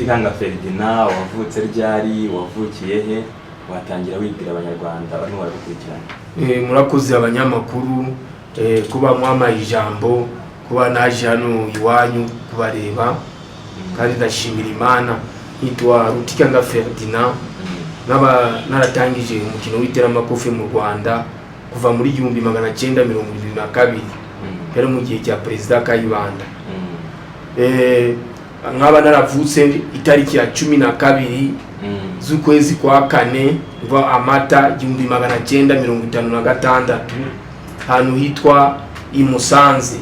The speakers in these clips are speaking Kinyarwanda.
Rutikanga Ferdinand wavutse ryari, wavukiye he, watangira wibwira abanyarwanda barimo baragukurikirana? Murakoze abanyamakuru kuba mwama ijambo, kuba naje hano iwanyu kubareba, kandi ndashimira Imana. Nitwa Rutikanga Ferdinand, naratangije umukino w'iteramakofe mu Rwanda kuva muri 1972 yari mu gihe cya Perezida Kayibanda. Nkaba naravutse itariki ya 12 z'ukwezi kwa 4 kuva Amata 1956 hano hitwa i Musanze,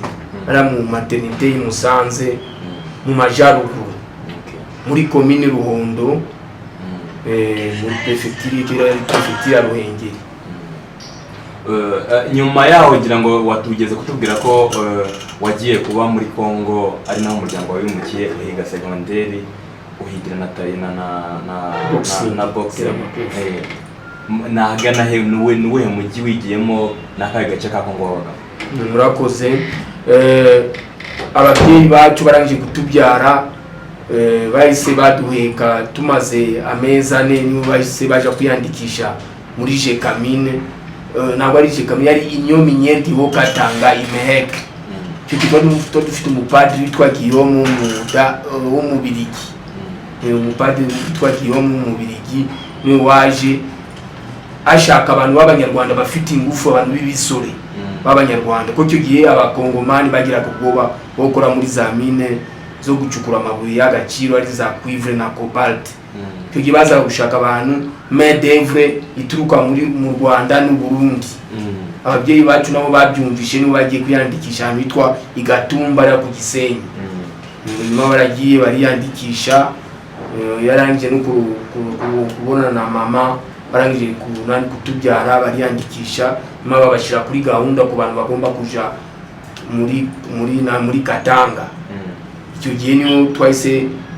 ara mu maternité i Musanze mu Majaruguru muri commune Ruhondo, muri prefecture Ruhengeri. Nyuma yaho ngira ngo watugeze kutubwira ko wagiye kuba muri Kongo, ari naho umuryango wawe wimukiye, uhiga secondaire, uhigira na boxing. Nahagana he, nuwe mujyi wigiyemo, nakaye gace ka Kongo wabaga? Murakoze. Ababyeyi bacu barangije kutubyara, bahise baduheka tumaze amezi 4, nibo bahise baje kwiyandikisha muri Jekamine. Ntabwo ari Jekamine, yari Inyomi Nyerdi wo Katanga Imeheke. Cyo dufite umupadiri witwa Guillaume wo mu Birigi. Umupadiri witwa Guillaume mu Birigi ni waje ashaka abantu b'abanyarwanda bafite ingufu, abantu b'ibisore b'abanyarwanda, ko cyo gihe abakongomani bagiraga ubwoba bokora muri za mine zo gucukura amabuye y'agaciro ari za cuivre na cobalt. Cyo gihe baza gushaka abantu main d'œuvre ituruka mu Rwanda n'u Burundi. Ababyeyi bacu nabo babyumvishe nibo bagiye kwiyandikisha ahantu hitwa Igatumba ya ku Gisenyi. Nyuma baragiye bariyandikisha, yarangije no kubona na mama, barangije kutubyara bariyandikisha, nyuma babashira kuri gahunda ku bantu bagomba kuja muri Katanga. Icyo gihe niyo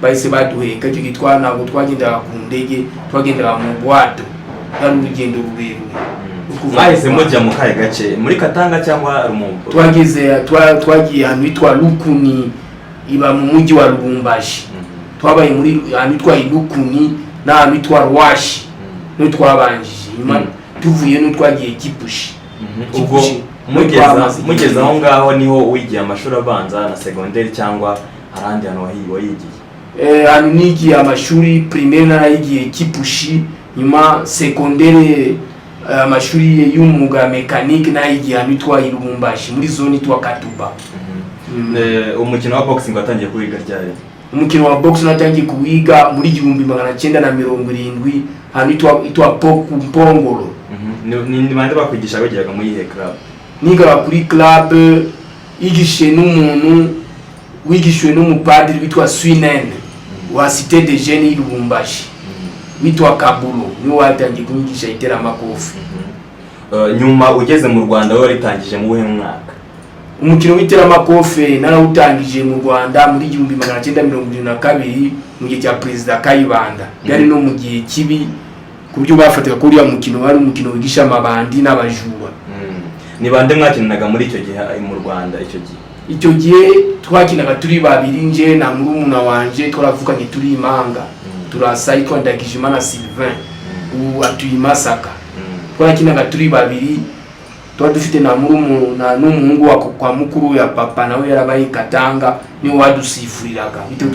bahise baduheka. Icyo gihe ntabwo twagendaga ku ndege, twagendaga mu bwato, ari urugendo rurerure. Mwahise mujya mu kahe gace, muri Katanga cyangwa Rumumba? Twagiye ahantu hitwa Lukuni, iba mu mujyi wa Lubumbashi. Twabaye muri ahantu hitwa Lukuni n'ahantu hitwa Rwashi, no twabanjije. Nyuma tuvuye no twagiye Kipushi. Ubwo mugeza aho ngaho niho wigiye amashuri abanza na secondaire, cyangwa harandi hano wayigiye? Hano nigiye amashuri primaire narayigiye Kipushi, nyuma secondaire amashuri y'umwuga mécanique nayigiye hano hitwa Lubumbashi muri zone itwa Katuba. Umukino wa boxing watangiye kuwiga ryari? Umukino wa boxing natangiye kuwiga muri 1970 hano itwa Mpongolo. Ni bande bakwigisha bagiraga muri ihe club? Niga kuri club igishe n'umuntu wigishwe n'umupadiri witwa Swinen wa Cité des Jeunes Lubumbashi witwa Kabulo, niwe watangiye kunyigisha iteramakofe. Nyuma ugeze mu Rwanda wowe ritangije mu buhe mwaka? Umukino w'iteramakofe narawutangije mu Rwanda muri 1972 mu gihe cya Perezida Kayibanda. Yari no mu gihe kibi kubyo bafataga kuri ya mukino, wari umukino wigisha amabandi n'abajura. Ni bande mwakinanaga muri icyo gihe mu Rwanda? Icyo gihe twakinaga turi babiri, nje na murumuna wanje, twaravukanye turi Imanga. Turasa yitwa Ndagijimana Sylvain, atuye Masaka. Twakinaga turi babiri, dufite na n'umuhungu wa kwa mukuru ya papa, nawe yarabaye Katanga, niwe wadusifuriraga. Bitewe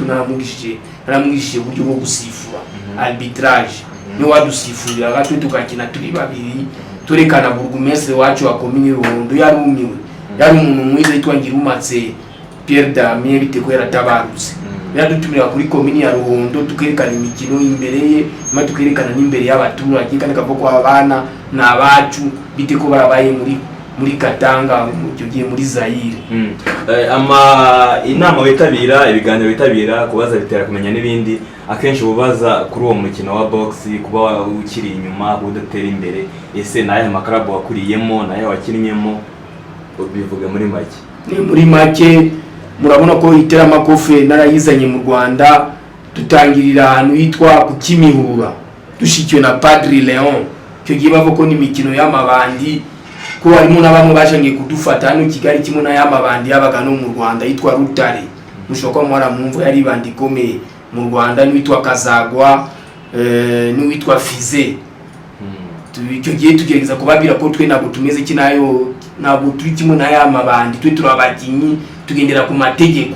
naramwigishije uburyo bwo gusifura, arbitrage. Niwe wadusifuriraga, twe tukakina turi babiri, turekana burugumestre wacu wa commune Ruhondo. Yarumiwe, yari umuntu mwiza yitwa Ngirumatse Pierre Damien, biteko yaratabarutse. Yadutumira kuri commune ya Ruhondo, tukerekana imikino imbere ye, ma tukerekana n'imbere y'abaturage, kandi kava ko abana n'abacu biteko barabaye muri Katanga mu gihe muri Zaire. Inama witabira, ibiganiro witabira, kubaza bitera kumenya n'ibindi, akenshi ububaza kuri uwo mukino wa box, kuba ukiri inyuma udatera imbere, ese naye makarabu wakuriyemo, naye wakinnyemo, bivuga muri make? Ni muri make murabona ko iteramakofe narayizanye mu Rwanda, tutangirira ahantu hitwa ku Kimihurura, dushikiwe na Padri Leon. Cyo gihe bavuga ko ni imikino y'amabandi, ko harimo n'abamwe bashangiye kudufata hano Kigali, kimwe na y'amabandi yabaga no mu Rwanda yitwa Rutare. Mushoko mwara mumva yari bandi komeye mu Rwanda n'uwitwa Kazagwa n'uwitwa Fize. Icyo gihe tugerageza kubabwira ko twe ntabwo tumeze kinayo, ntabwo turi kimwe na ya mabandi, twe turabakinyi tugendera ku mategeko.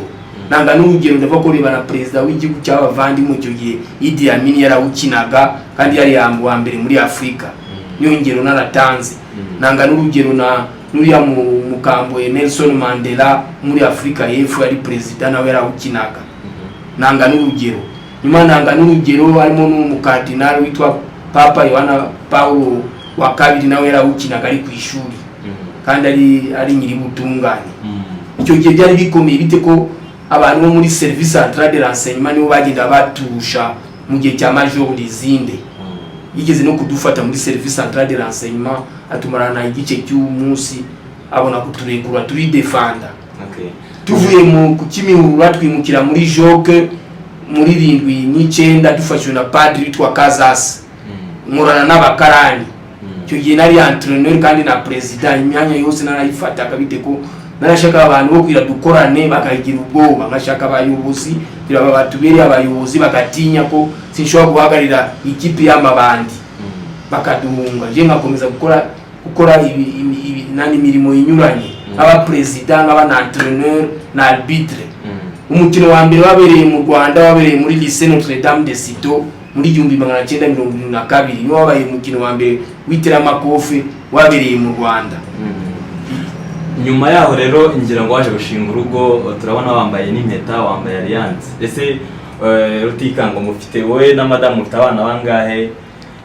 Nanga n'urugero ndava ko reba na president w'igihugu cy'abavandimwe icyo gihe Idi Amin yarawukinaga kandi yari wa mbere muri Afrika. Niyo ngero naratanze. Nanga n'urugero na nuriya mukambo Nelson Mandela muri Afrika y'Epfo yari president nawe yarawukinaga. Nanga n'urugero. Nyuma nanga n'urugero harimo n'umukardinal witwa Papa Yohana Paulo wa kabiri nawe yarawukinaga ari ku ishuri. Kandi ari nyiri butungane. Icyo gihe byari bikomeye bite ko abantu bo muri service centrale de renseignement nibo bagenda batusha mu gihe cya Major Lizinde. Yigeze no kudufata muri service centrale de renseignement atumarana igice cy'umunsi abona kuturekura turi defender. Tuvuye mu Kimihurura twimukira muri Joke muri 79 dufashwe na padri witwa Kazasi. Murana n'abakarani. Icyo gihe nari entraîneur kandi na president, imyanya yose narayifata kabite ko narashaka abantu bo kwira dukorane bakagira ubwoba, ngashaka abayobozi biraba batubere abayobozi bagatinya ko sinshobora guhagarira ikipe y'amabandi bakaduhunga. Je ngakomeza gukora ibi nani mirimo inyuranye aba president aba entraîneur na arbitre. Umukino wa mbere wabereye mu Rwanda wabereye muri Lycée Notre Dame de Citeaux muri 1972 niwo wabaye umukino wa mbere w'iteramakofe wabereye mu Rwanda. Nyuma yaho rero ngira ngo waje gushinga urugo, turabona wambaye n'impeta, wambaye alliance. Ese Rutikanga mufite wowe na madame mufite abana bangahe?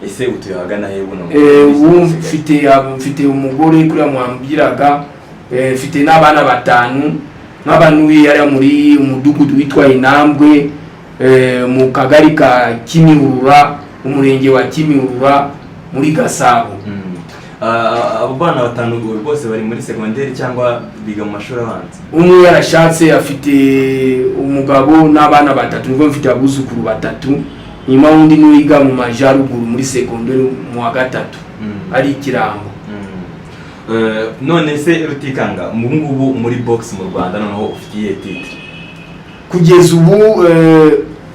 Ese utuye hagana he buno? Mfite umugore kuri amwambiraga, mfite n'abana batanu. Nk'abantu yari muri umudugudu witwa Inambwe mu kagari ka Kimihurura, umurenge wa Kimihurura muri Gasabo. Abo bana batanu bose bari muri secondaire cyangwa biga mu mashuri abanza? Umwe yarashatse afite umugabo n'abana batatu, ngo mfite abuzukuru batatu. Nyuma undi niga mu Majaruguru muri secondaire mu wa gatatu ari Kirambo. None se Rutikanga mu ngubu muri box mu Rwanda noneho ufitiye titre? Kugeza ubu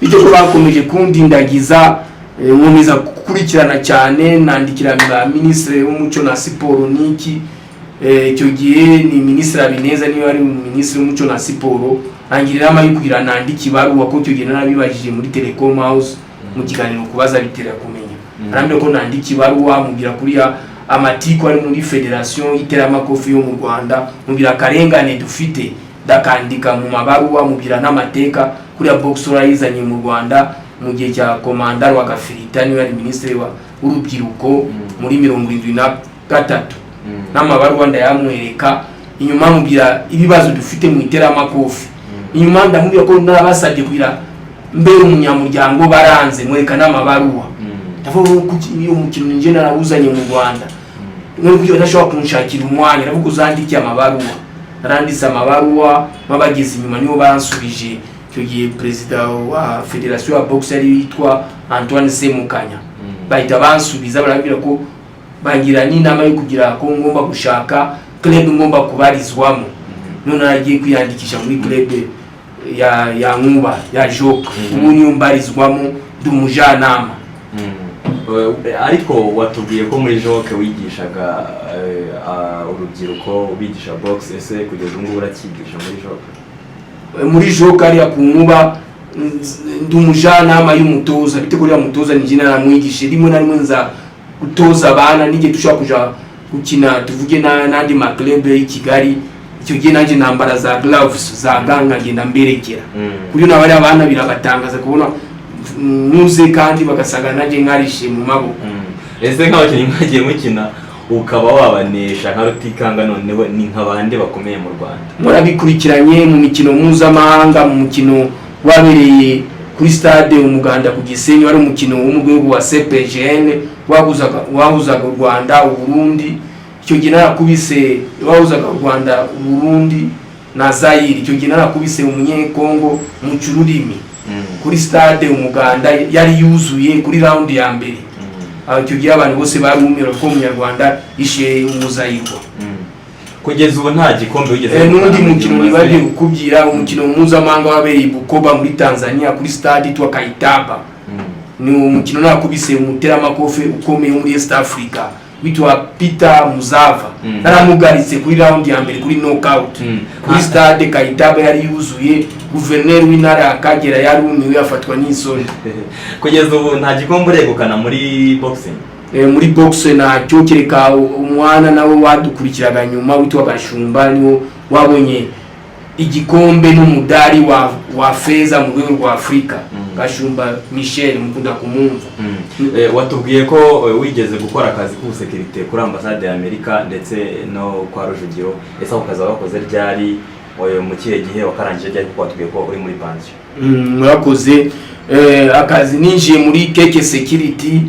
icyo ko bakomeje kundindagiza nkomeza gukurikirana cyane, nandikira ministre w'umuco na siporo niki. Icyo gihe ni ministre Abineza niyo ari ministre w'umuco na siporo, angirira amayukwira nandiki baruwa ko icyo gihe narabibajije muri Telecom House mu kiganiro kubaza bitera kumenya. Arambye ko nandiki baruwa mubwira kuri amatiko ari muri Federation y'iteramakofi yo mu Rwanda, mubwira karengane dufite, dakandika mu mabaruwa mubwira n'amateka kuri box urayizanye mu Rwanda mu gihe cya Komandar wa Gafirita niwe ari ministre w'urubyiruko muri 73. N'amabaruwa ndayamwereka, inyuma mubwira ibibazo dufite mu iteramakofi. Inyuma ndamubwira ko narabasabye kugira mbere umunyamuryango baranze mwereka n'amabaruwa. Ndavuga ko iyo mukino nje narabuzanye mu Rwanda. None kugira ndashobora kunshakira umwanya ndavuga uzandike amabaruwa. Naranditse amabaruwa mabageze inyuma niho bansubije. Icyo gihe president wa Federation ya Box yari yitwa Antoine Semukanya. Bahita bansubiza barabwira ko bangira n'inama yo kugira ko ngomba gushaka club ngomba kubarizwamo. None nagiye kwiyandikisha muri club ya Nkuba ya Joke. Ubu niyo mbarizwamo ndumujanama. Ariko watubwiye ko muri Joke wigishaga urubyiruko ubigisha box. Ese kugeza ubu urakigisha muri Joke? Muri Joke ari ku Nkuba ndumujanama y'umutoza, bite ko ya mutoza nije naramwigishe rimwe na rimwe nza gutoza abana nige dushaka kuja gukina tuvuge nandi ma club y'I Kigali. Icyo gihe nanje nambara za gloves za ganga ngenda mberekera kuri nabari abana birabatangaza kubona muze kandi bagasaga nanje nkarishe mu maboko. Ese nk'abakinnyi mwagiye mukina ukaba wabanesha nka Rutikanga none ni nk'abande bakomeye mu Rwanda? Murabikurikiranye mu mikino mpuzamahanga, mu mukino wabereye kuri stade Umuganda ku Gisenyi wari umukino wo mu rwego wa CPGN wahuzaga u Rwanda u Burundi. Icyo gihe narakubise wahuzaga u Rwanda u Burundi na Zaire. Icyo gihe narakubise umunyekongo mu Cururimi kuri stade Umuganda yari yuzuye kuri round ya mbere. Icyo gihe abantu bose barumira ko umunyarwanda ishe umuzayirwa. kugeza ubu nta gikombe wigeze n'undi mukino nibagiye gukubwira umukino mpuzamahanga wabereye Bukoba muri Tanzania kuri stade twa Kaitaba. Ni umukino nakubise umuteramakofe ukomeye muri East Africa bitwa Peter Muzava naramugaritse kuri round ya mbere kuri knockout kuri stade Kaitaba yari yuzuye gouverneur w'intara ya Kagera yari umiwe yafatwa n'isoni. Kugeza ubu nta gikombe uregukana muri boxing. Muri boxe na cyo kereka umwana nawe wadukurikiraga nyuma witwa Gashumba niwo wabonye igikombe n'umudari wa feza mu rwego rwa Afrika. Gashumba Michel mukunda kumumva. Watubwiye ko wigeze gukora akazi k'ubusekirite kuri ambassade ya Amerika ndetse no kwa Rujugiro. Ese ako kazi wakoze ryari mu kihe gihe wakarangije ryari kuko watubwiye ko uri muri pension? Mwakoze akazi ninjiye muri Keke Security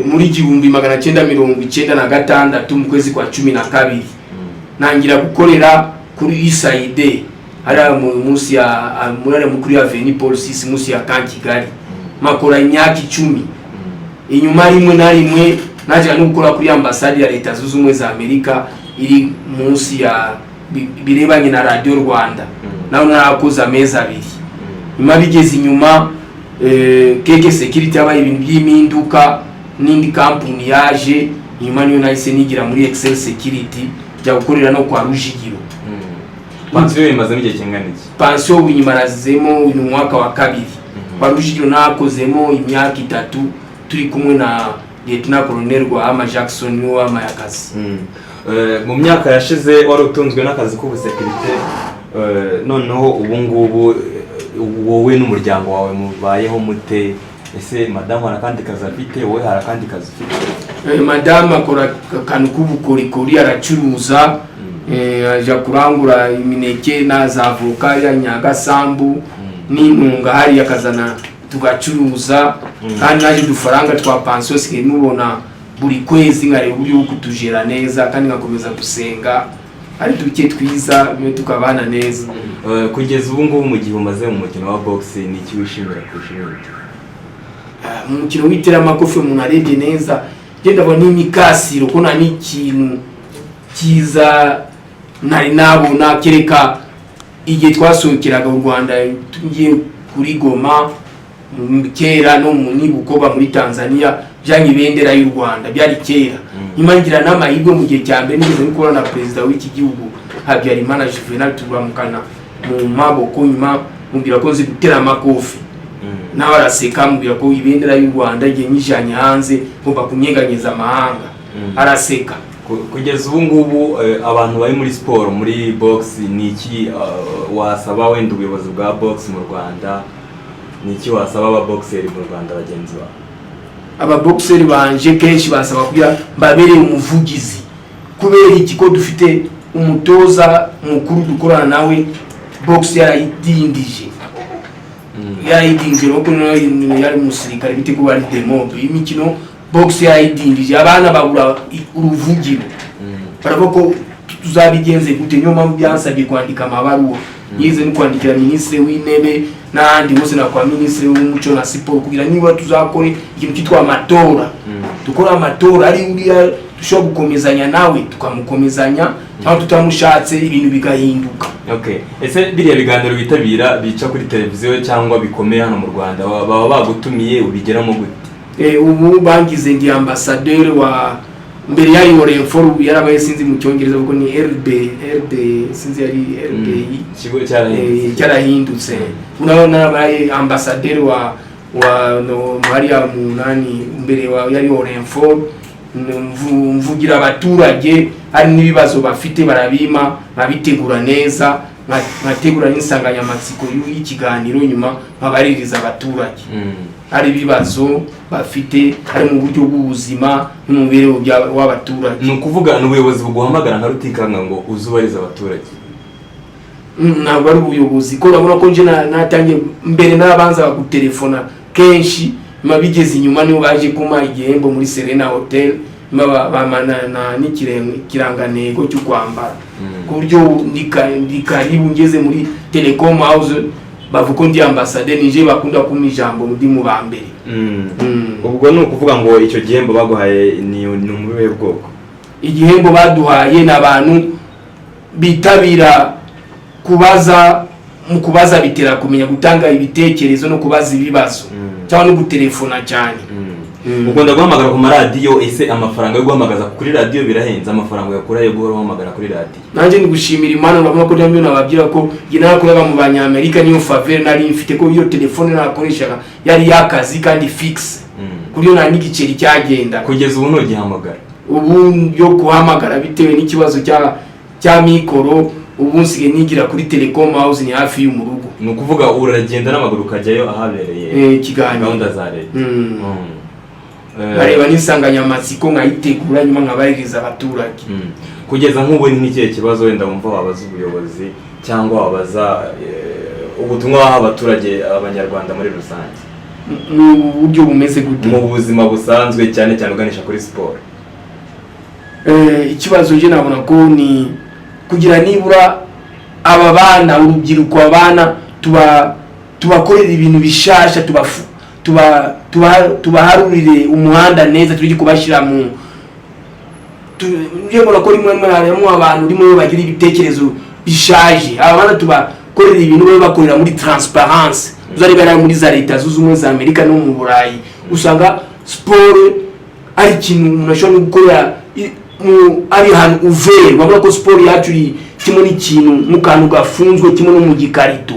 muri 1996 mu kwezi kwa 12 nangira gukorera kuri Isaide ara munsi ya murare mukuru ya Avenue Paul 6 munsi ya Kankigali makora imyaka 10 inyuma rimwe na rimwe naje no gukora kuri ambassade ya Leta Zunze Ubumwe za Amerika iri munsi ya birebanye na Radio Rwanda naho narakoze amezi 2 nyuma bigeze inyuma Keke Security yabaye ibintu by'iminduka n'indi company yaje nyuma niyo nahise nigira muri Excel Security bya gukorera no kwa Rujigiro. Pension imaze igihe kingana iki? Pension winyimarazemo mu mwaka wa 2 kwa Rujigiro nakozemo imyaka 3 turi kumwe na Lieutenant Colonel Rwama Jackson w'amayakazi. Mu myaka yashize wari utunzwe n'akazi k'ubusekirite noneho ubu ngubu wowe n'umuryango wawe mubayeho mute? Ese madame arakandi kazi afite wowe harakandi kazi ufite? Madame akora kantu k'ubukorikori aracuruza aja kurangura imineke n'azavoka ya Nyagasambu n'intunga hari yakazana tugacuruza kandi naje dufaranga twa pension sike nubona buri kwezi ngare buri uko tujera neza kandi ngakomeza gusenga ari duke twiza bimwe tukabana neza. Kugeza ubu ngubu mu gihe umaze mu mukino wa box ni iki wishimira kushimira? Mu mukino w'iteramakofe umuntu arebye neza genda bona n'imikasiro ko nani ikintu kiza nari nabona kereka igihe twasokeraga u Rwanda tugiye kuri Goma kera no muri Bukoba muri Tanzania byanye bendera y'u Rwanda byari kera nyuma ngira n'amahirwe mu gihe cyambere nigeze gukora na president w'iki gihugu Habyarimana Juvenal turamukana mu maboko nyuma mumbira ko nzi gutera amakofi nawe araseka mubwira ko ibendera y'u Rwanda igihe nyijanye hanze ngomba kunyeganyeza amahanga araseka. Kugeza ubu ngubu abantu bari muri sport muri box ni iki wasaba wenda ubuyobozi bwa box mu Rwanda? Ni iki wasaba aba boxer mu Rwanda bagenzi ba? Aba boxer banje kenshi basaba kugira mbabere umuvugizi kubera iki ko dufite umutoza mukuru dukorana nawe box yarayidindije yarayidindije nuko yari umusirikare bite ko bari demob imikino box yarayidindije abana babura uruvugiro barako tuzabigenze gute nyuma byansabye kwandika amabaruwa yize no kwandikira ministre w'intebe n'andi bose na kwa ministre w'umuco na siporo kugira niba tuzakore ikintu kitwa amatora dukora amatora ari uriya dushobora gukomezanya nawe tukamukomezanya cyangwa tutamushatse ibintu bigahinduka. Okay, ese biriya biganiro bitabira bica kuri televiziyo cyangwa bikomeye hano mu Rwanda baba bagutumiye ubigeramo gute? Ubu bangize ndi ambassadeur wa mbere yari Orenfor yarabaye sinzi mu cyongereza kuko ni RB sinzi yari RBI kigo cyarahindutse unaona yarabaye ambassadeur wa Maria Munani mbere yari Orenfor mvugira abaturage hari nibibazo bafite barabima babitegura neza nkategura n'insanganyamatsiko y'ikiganiro nyuma babaririza abaturage hari bibazo bafite hari mu buryo bw'ubuzima n'umubereho w'abaturage. Ni ukuvuga n'ubuyobozi buguhamagara nka rutikanga ngo uzubariza abaturage? Ntabwo ari ubuyobozi ko urabona ko nje natangiye mbere n'abanza gutelefona kenshi mabigeze inyuma niho baje kuma igihembo muri Serena Hotel bamana n'ikiranganego cyo kwambara ku buryo ndikaribu ngeze muri Telecom House bavuko ndi ambassadeur nije bakunda kumpa ijambo ndi mu bambere. Ubwo ni ukuvuga ngo icyo gihembo baguhaye ni umubihe bwoko? Igihembo baduhaye n'abantu bitabira kubaza bitera kumenya gutanga ibitekerezo no kubaza ibibazo cyangwa no gutelefona cyane. Ukunda guhamagara ku maradiyo, ese amafaranga yo guhamagaza kuri radiyo birahenze, amafaranga yakura yo guhamagara kuri radiyo? Nanjye ni gushimira Imana, urabona ko ndamyo nababwira ko nge narakoraga mu banyamerika, niyo faveur nari mfite ko iyo telefone nakoreshaga yari yakazi kandi fixe kuri yo nta n'igiceri cyagenda. Kugeza ubu ntugihamagara? Ubu yo kuhamagara bitewe n'ikibazo cya mikoro, ubu nsigaye nigira kuri Telecom House, ni hafi y'umurugo. Ni ukuvuga uragenda n'amaguru ukajyayo ahabereye gahunda za leta. Bareba n'insanganyamatsiko nkayitegura nyuma nkabahereza abaturage. Kugeza nk'ubu ni ikihe kibazo wenda wumva wabaza ubuyobozi cyangwa wabaza ubutumwa waha abaturage abanyarwanda muri rusange? Mu buryo bumeze gute? Mu buzima busanzwe cyane cyane uganisha kuri siporo. Ikibazo je nabona ko ni kugira nibura aba bana, urubyiruko, abana tubakorera ibintu bishasha, tubaharurire umuhanda neza, turi kubashira mu tuje mura ko rimwe harimo abantu rimwe bagira ibitekerezo bishaje. Abana tubakorera ibintu bakorera muri transparence, uzari bara muri za leta z'Ubumwe za Amerika no mu Burayi. Usanga sport ari ikintu unashobora gukorera ari hantu uvere. Babona ko sport yacu kimwe n'ikintu mu kantu gafunzwe, kimwe no mu gikarito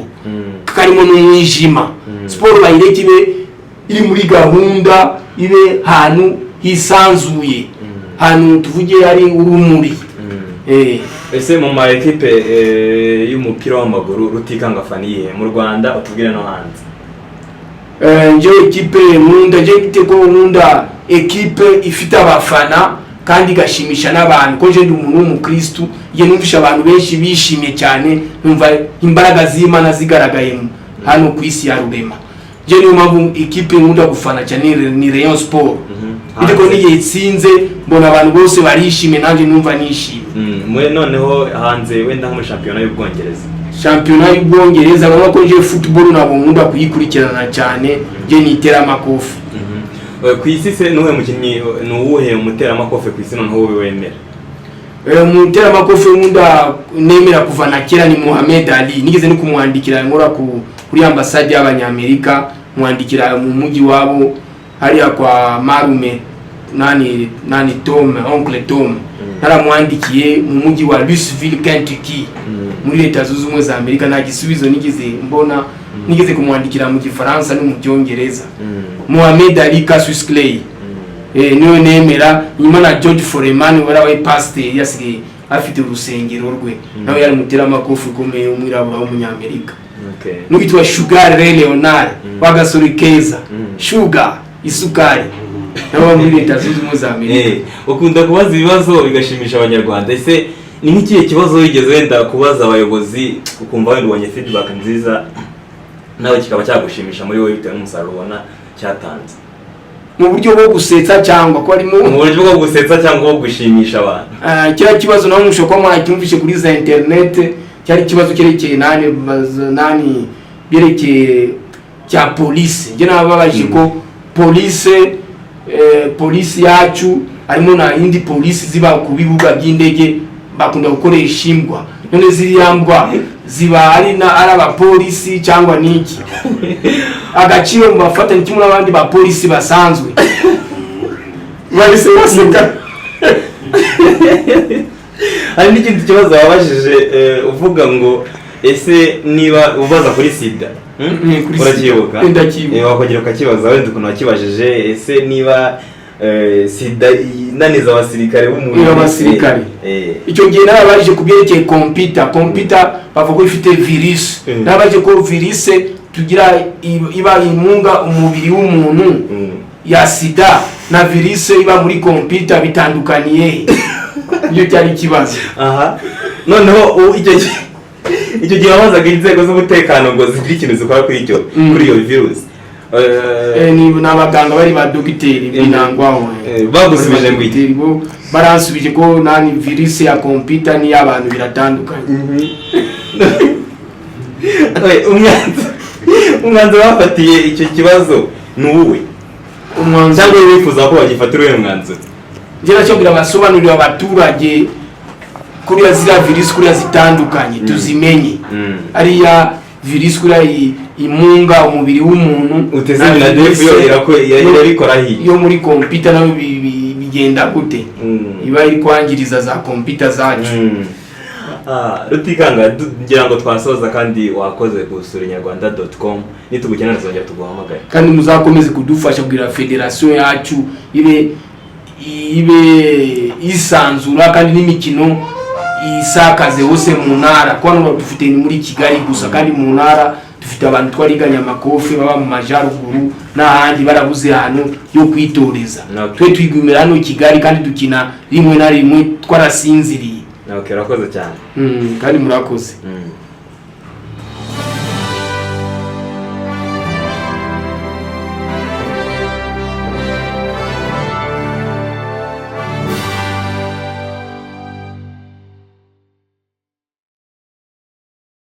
karimo n'umwijima. Sport bayireke ibe iri muri gahunda, ibe hantu hisanzuye, hantu tuvuge ari urumuri. Ese mu ma equipe y'umupira w'amaguru Rutikanga faniye mu Rwanda utubwire no hanze? Nje equipe nkunda, nje giteko nkunda equipe ifite abafana kandi gashimisha n'abantu, ko je ndi umuntu w'umukristo, ye numvisha abantu benshi bishimye cyane, numva imbaraga z'Imana zigaragaye hano ku isi ya rurema. Je niyo mpamvu equipe nkunda gufana cyane ni Rayon Sport. Ndiko niye itsinze mbona abantu bose barishimye, nanjye numva nishimye. Mwe noneho hanze wenda nko muri championnat y'Ubwongereza? Championnat y'Ubwongereza urabona ko je football nabo nkunda kuyikurikirana cyane, je nitera amakofi. Ku isi se nuwe mukinnyi nuwuhe mutera amakofi ku isi noneho wowe wemera? Mutera amakofi nkunda nemera kuva na kera ni Muhammad Ali. Nigeze no kumwandikira nkora kuri ambassade y'Abanyamerika, mwandikira mu mujyi wabo hariya kwa marume nani Tom, Oncle Tom. Naramwandikiye mu mujyi wa Louisville, Kentucky, muri leta z'Ubumwe za Amerika. Nta gisubizo nigeze mbona. Nigeze kumwandikira mu Gifaransa no mu Cyongereza. Muhammad Ali Cassius Clay niyo nemera. Nyuma na George Foreman warabaye pastor, yasigaye afite urusengero rwe, nawe yari mutera amakofi komeye umwirabura w'umunyamerika. N'uwitwa Sugar Ray Leonard wagasuri keza, Sugar isukari, nawe muri leta z'Ubumwe za Amerika. Ukunda kubaza ibibazo bigashimisha abanyarwanda. Ese ni nk'ikihe kibazo wigeze wenda kubaza abayobozi ukumva wenda ubonye feedback nziza nawe kikaba cyagushimisha muri wowe bitewe n'umusaruro ubona cyatanze? Mu buryo bwo gusetsa cyangwa ko ari mu buryo bwo gusetsa cyangwa bwo gushimisha abantu? Kira kibazo nawe mushoko mwa cyumvishe kuri za internet, cyari kibazo kerekeye nani byerekeye cya police. Je nababaje ko police yacu arimo na indi police ziba ku bibuga by'indege bakunda gukoresha imbwa. None ziriyambwa ziba ari abapolisi cyangwa niki? Agaciro mu bafatanye kimwe n'abandi bapolisi basanzwe. Bahise baseka. Hari n'ikindi kibazo wabajije uvuga ngo ese niba ubaza kuri sida urakiyoboka? Wakagira ukakibaza wenda ukuntu wakibajije, ese niba sida inaniza abasirikare b'umuntu? Abasirikare icyo gihe narabaje kubyerekeye computer bavuga ko ifite virus. Narabaje ko virus tugira iba imunga umubiri w'umuntu ya sida na virus iba muri computer bitandukaniye. Iyo cyari kibazo. Noneho icyo gihe wabazaga inzego z'umutekano ngo zigire ikintu zikora kuri iyo virus? Ni n'abaganga bari ba dogiteri binangwaho. Bagusubije ngo iki? Baransubije ko nani virus ya computer ni y'abantu biratandukanye. Umwanzuro bafatiye icyo kibazo ni uwe? Cyangwa wifuza ko bagifatira uwo mwanzuro? Njye nacyo kugira basobanurire abaturage kuriya ziriya virus kuriya zitandukanye tuzimenye ariya virus kuriya imunga umubiri w'umuntu uteze na def yo irabikora yo muri computer nayo bigenda gute iba iri kwangiriza za computer zacu. Rutikanga ngira ngo twasoza kandi wakoze gusura inyarwanda.com nitugukenera zongera tuguhamagara kandi muzakomeze kudufasha kugira federation yacu ibe isanzura kandi n'imikino isakaze hose mu ntara kwano dufite ni muri Kigali gusa kandi mu ntara dufite abantu twariganya amakofe baba mu majaruguru n'ahandi barabuze hano yo kwitoreza twe twigumira hano Kigali kandi dukina rimwe na rimwe twarasinziriye. Okay, rakoze cyane. Kandi murakoze.